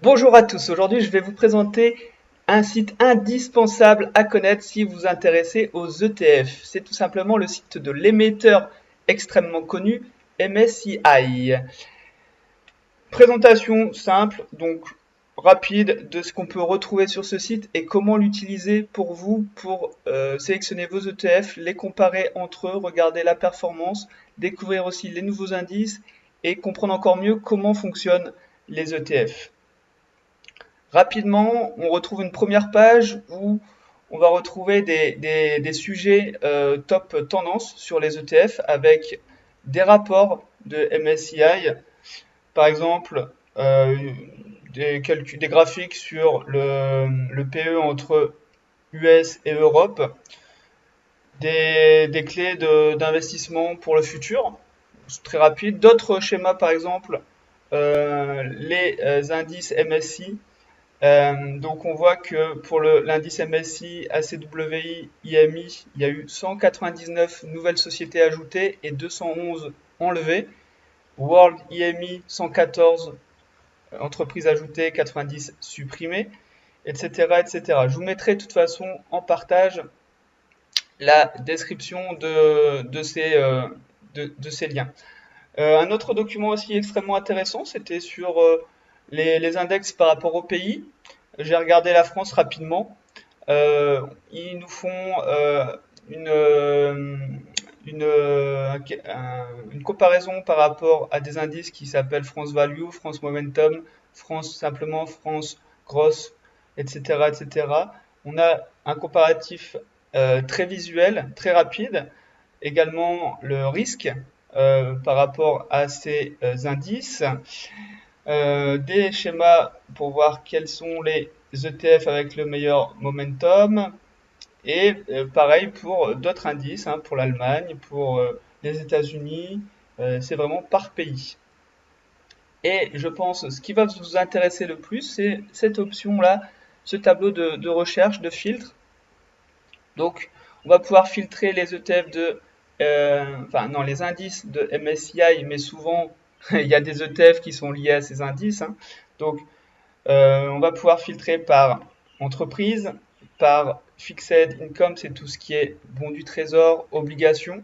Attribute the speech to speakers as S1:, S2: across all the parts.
S1: Bonjour à tous, aujourd'hui je vais vous présenter un site indispensable à connaître si vous vous intéressez aux ETF. C'est tout simplement le site de l'émetteur extrêmement connu MSCI. Présentation simple, donc rapide de ce qu'on peut retrouver sur ce site et comment l'utiliser pour vous pour sélectionner vos ETF, les comparer entre eux, regarder la performance, découvrir aussi les nouveaux indices et comprendre encore mieux comment fonctionnent les ETF. Rapidement, on retrouve une première page où on va retrouver des sujets top tendance sur les ETF avec des rapports de MSCI, par exemple des graphiques sur le PE entre US et Europe, des clés d'investissement pour le futur, c'est très rapide, d'autres schémas par exemple les indices MSCI. Donc on voit que pour l'indice MSCI, ACWI, IMI, il y a eu 199 nouvelles sociétés ajoutées et 211 enlevées. World IMI, 114 entreprises ajoutées, 90 supprimées, etc., etc. Je vous mettrai de toute façon en partage la description de ces liens. Un autre document aussi extrêmement intéressant, c'était sur les index par rapport au pays. J'ai regardé la France rapidement. Ils nous font une comparaison par rapport à des indices qui s'appellent France Value, France Momentum, France simplement, France Gross, etc., etc. On a un comparatif très visuel, très rapide. Également le risque par rapport à ces indices. Des schémas pour voir quels sont les ETF avec le meilleur momentum. Et pareil pour d'autres indices, hein, pour l'Allemagne, pour les États-Unis, c'est vraiment par pays. Et je pense ce qui va vous intéresser le plus, c'est cette option-là, ce tableau de recherche, de filtre. Donc, on va pouvoir filtrer les ETF enfin non, les indices de MSCI, mais souvent il y a des ETF qui sont liés à ces indices, hein. Donc, on va pouvoir filtrer par entreprise, par fixed income, c'est tout ce qui est bon du trésor, obligations,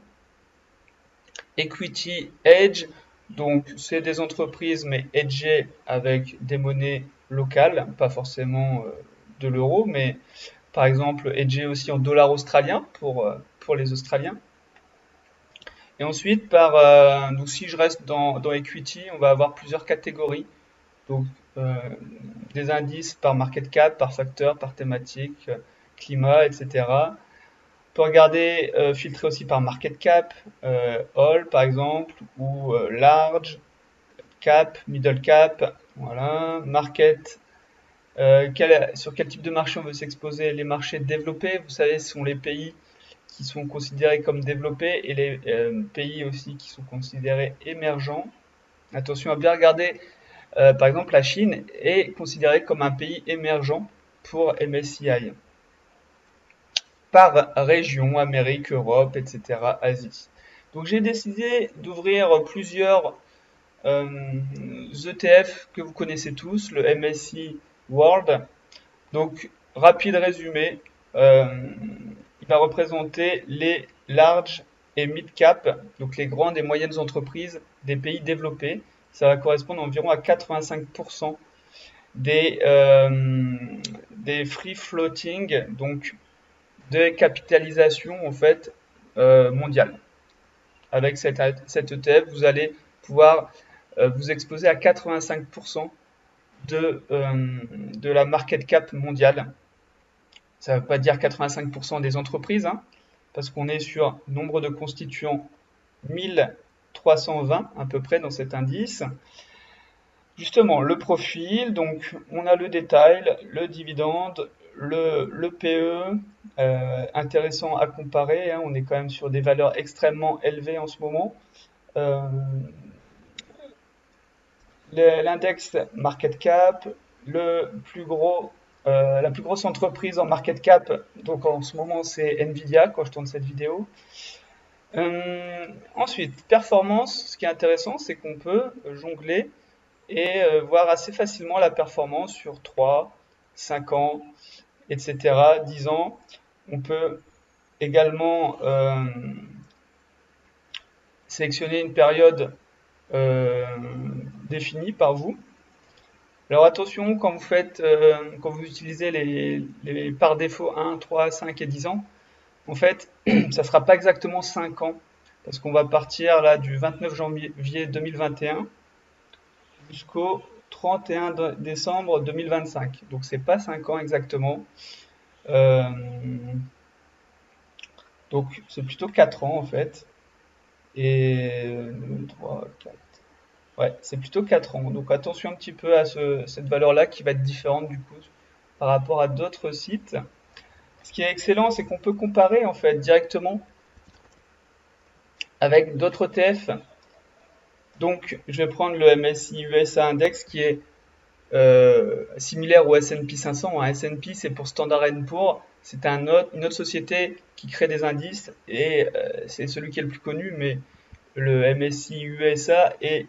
S1: equity hedge, donc c'est des entreprises mais hedgées avec des monnaies locales, pas forcément de l'euro, mais par exemple hedgées aussi en dollars australiens pour les Australiens. Et ensuite, donc si je reste dans equity, on va avoir plusieurs catégories. Donc, euh, des indices par market cap, par facteur, par thématique, climat, etc. On peut regarder, filtrer aussi par market cap, all par exemple, ou large cap, middle cap, voilà, market. Sur quel type de marché on veut s'exposer? Les marchés développés, vous savez, ce sont les pays qui sont considérés comme développés et les pays aussi qui sont considérés émergents. Attention à bien regarder. Par exemple, la Chine est considérée comme un pays émergent pour MSCI. Par région, Amérique, Europe, etc., Asie. Donc j'ai décidé d'ouvrir plusieurs ETF que vous connaissez tous, le MSCI World. Donc, rapide résumé, euh, il va représenter les large et mid cap, donc les grandes et moyennes entreprises des pays développés. Ça va correspondre environ à 85% des free floating, donc des capitalisations en fait mondiales. Avec cet ETF, vous allez pouvoir vous exposer à 85% de la market cap mondiale. Ça ne veut pas dire 85% des entreprises, hein, parce qu'on est sur nombre de constituants 1320 à peu près dans cet indice. Justement, le profil, donc on a le détail, le dividende, le PE, intéressant à comparer, hein, on est quand même sur des valeurs extrêmement élevées en ce moment. Euh, L'index market cap, la plus grosse entreprise en market cap, donc en ce moment c'est Nvidia quand je tourne cette vidéo. Ensuite, performance, ce qui est intéressant, c'est qu'on peut jongler et voir assez facilement la performance sur 3, 5 ans, etc., 10 ans. On peut également sélectionner une période euh, définie par vous. Alors attention, quand vous utilisez les par défaut 1, 3, 5 et 10 ans, en fait, ça sera pas exactement 5 ans, parce qu'on va partir là du 29 janvier 2021 jusqu'au 31 décembre 2025. Donc c'est pas 5 ans exactement. Euh, donc c'est plutôt 4 ans en fait. Et 2, 3, 4. Ouais, c'est plutôt 4 ans. Donc attention un petit peu à cette valeur-là qui va être différente du coup par rapport à d'autres sites. Ce qui est excellent, c'est qu'on peut comparer en fait directement avec d'autres ETF. Donc je vais prendre le MSCI USA Index qui est similaire au S&P 500. Un S&P, c'est pour Standard Poor's. C'est une autre société qui crée des indices et c'est celui qui est le plus connu, mais le MSCI USA est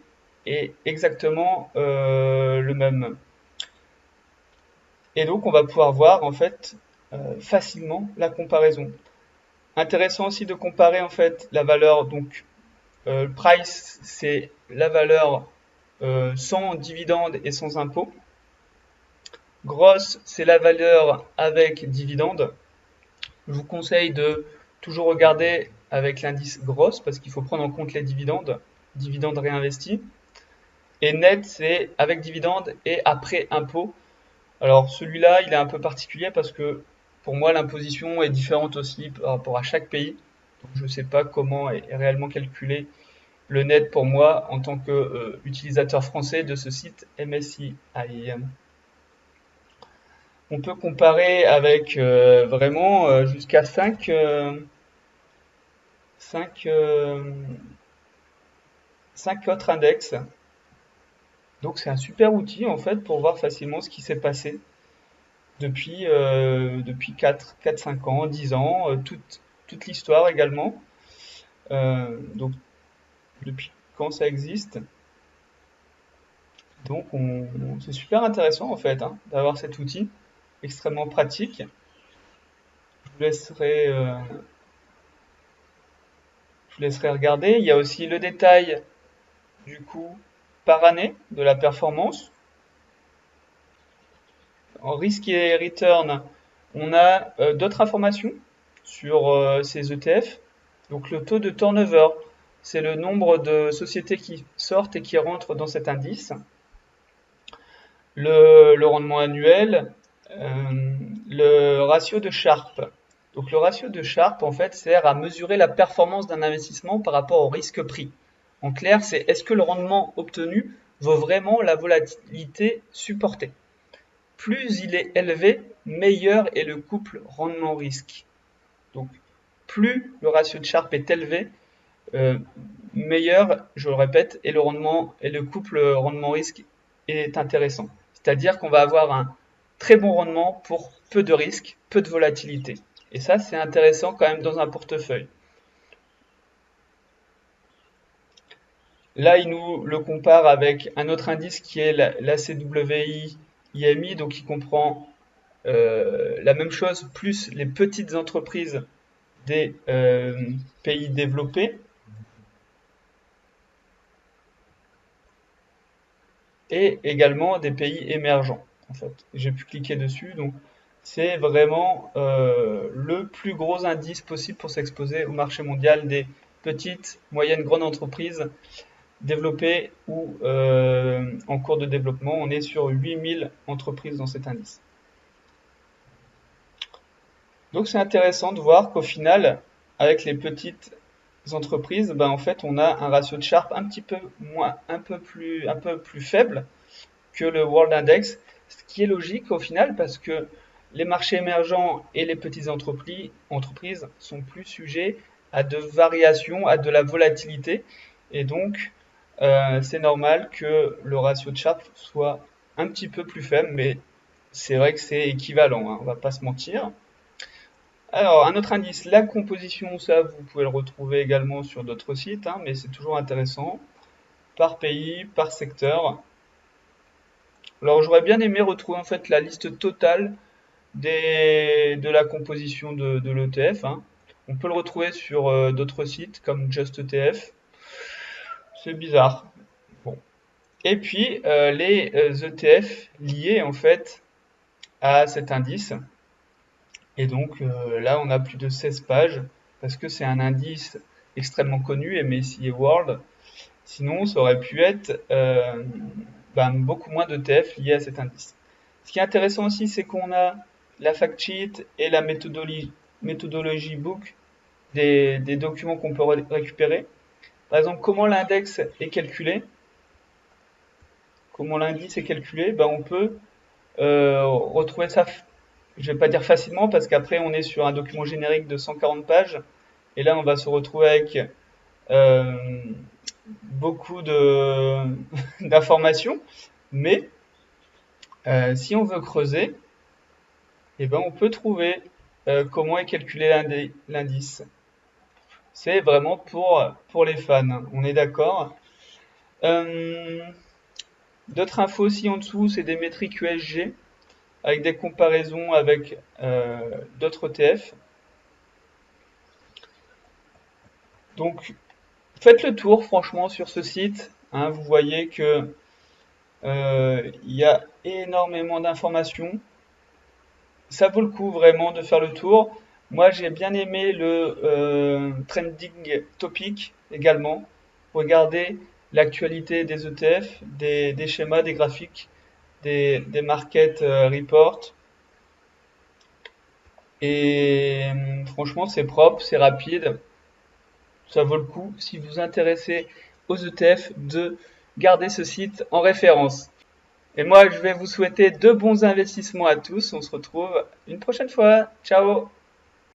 S1: exactement le même. Et donc, on va pouvoir voir en fait facilement la comparaison. Intéressant aussi de comparer en fait la valeur, donc price, c'est la valeur sans dividende et sans impôt. Grosse, c'est la valeur avec dividende. Je vous conseille de toujours regarder avec l'indice grosse parce qu'il faut prendre en compte les dividendes réinvestis. Et net, c'est avec dividende et après impôt. Alors celui-là, il est un peu particulier parce que pour moi, l'imposition est différente aussi par rapport à chaque pays. Donc, je ne sais pas comment est réellement calculé le net pour moi en tant qu'utilisateur français de ce site MSCI. On peut comparer avec vraiment jusqu'à 5 autres index. Donc c'est un super outil en fait pour voir facilement ce qui s'est passé depuis 4, 5 ans, 10 ans, toute l'histoire également. Donc depuis quand ça existe. Donc c'est super intéressant en fait hein, d'avoir cet outil extrêmement pratique. Je vous laisserai, euh, je vous laisserai regarder. Il y a aussi le détail du coup par année de la performance. En risk et return, on a d'autres informations sur ces ETF. Donc le taux de turnover, c'est le nombre de sociétés qui sortent et qui rentrent dans cet indice. Le rendement annuel, le ratio de Sharpe. Donc le ratio de Sharpe, en fait, sert à mesurer la performance d'un investissement par rapport au risque pris. En clair, c'est est-ce que le rendement obtenu vaut vraiment la volatilité supportée. Plus il est élevé, meilleur est le couple rendement-risque. Donc plus le ratio de Sharpe est élevé, meilleur, je le répète, et le rendement et le couple rendement-risque est intéressant. C'est-à-dire qu'on va avoir un très bon rendement pour peu de risques, peu de volatilité. Et ça, c'est intéressant quand même dans un portefeuille. Là, il nous le compare avec un autre indice qui est la CWI IMI, donc qui comprend la même chose plus les petites entreprises des pays développés. Et également des pays émergents. En fait, j'ai pu cliquer dessus, donc c'est vraiment le plus gros indice possible pour s'exposer au marché mondial des petites, moyennes, grandes entreprises développées ou en cours de développement. On est sur 8000 entreprises dans cet indice. Donc c'est intéressant de voir qu'au final, avec les petites entreprises, ben en fait on a un ratio de Sharpe un petit peu moins, un peu plus faible que le World Index, ce qui est logique au final parce que les marchés émergents et les petites entreprises sont plus sujets à de variations, à de la volatilité, et donc c'est normal que le ratio de Sharpe soit un petit peu plus faible, mais c'est vrai que c'est équivalent, hein, on va pas se mentir. Alors, un autre indice, la composition, ça vous pouvez le retrouver également sur d'autres sites, hein, mais c'est toujours intéressant, par pays, par secteur. Alors j'aurais bien aimé retrouver en fait la liste totale de la composition de l'ETF, hein. On peut le retrouver sur d'autres sites comme JustETF. C'est bizarre. Bon. Et puis les ETF liés en fait à cet indice. Et donc là, on a plus de 16 pages parce que c'est un indice extrêmement connu, MSCI World. Sinon, ça aurait pu être beaucoup moins d'ETF liés à cet indice. Ce qui est intéressant aussi, c'est qu'on a la fact sheet et la méthodologie book des documents qu'on peut récupérer. Par exemple, comment l'index est calculé, comment l'indice est calculé, on peut retrouver ça, je vais pas dire facilement parce qu'après on est sur un document générique de 140 pages et là on va se retrouver avec euh, beaucoup de d'informations, mais si on veut creuser, on peut trouver comment est calculé l'indice. C'est vraiment pour les fans, on est d'accord. Euh, D'autres infos aussi en dessous, c'est des métriques USG avec des comparaisons avec d'autres ETF. Donc, faites le tour, franchement, sur ce site, hein. Vous voyez que il y a énormément d'informations. Ça vaut le coup vraiment de faire le tour. Moi, j'ai bien aimé le trending topic également. Regardez l'actualité des ETF, des schémas, des graphiques, des market reports. Et franchement, c'est propre, c'est rapide. Ça vaut le coup, si vous vous intéressez aux ETF, de garder ce site en référence. Et moi, je vais vous souhaiter de bons investissements à tous. On se retrouve une prochaine fois. Ciao!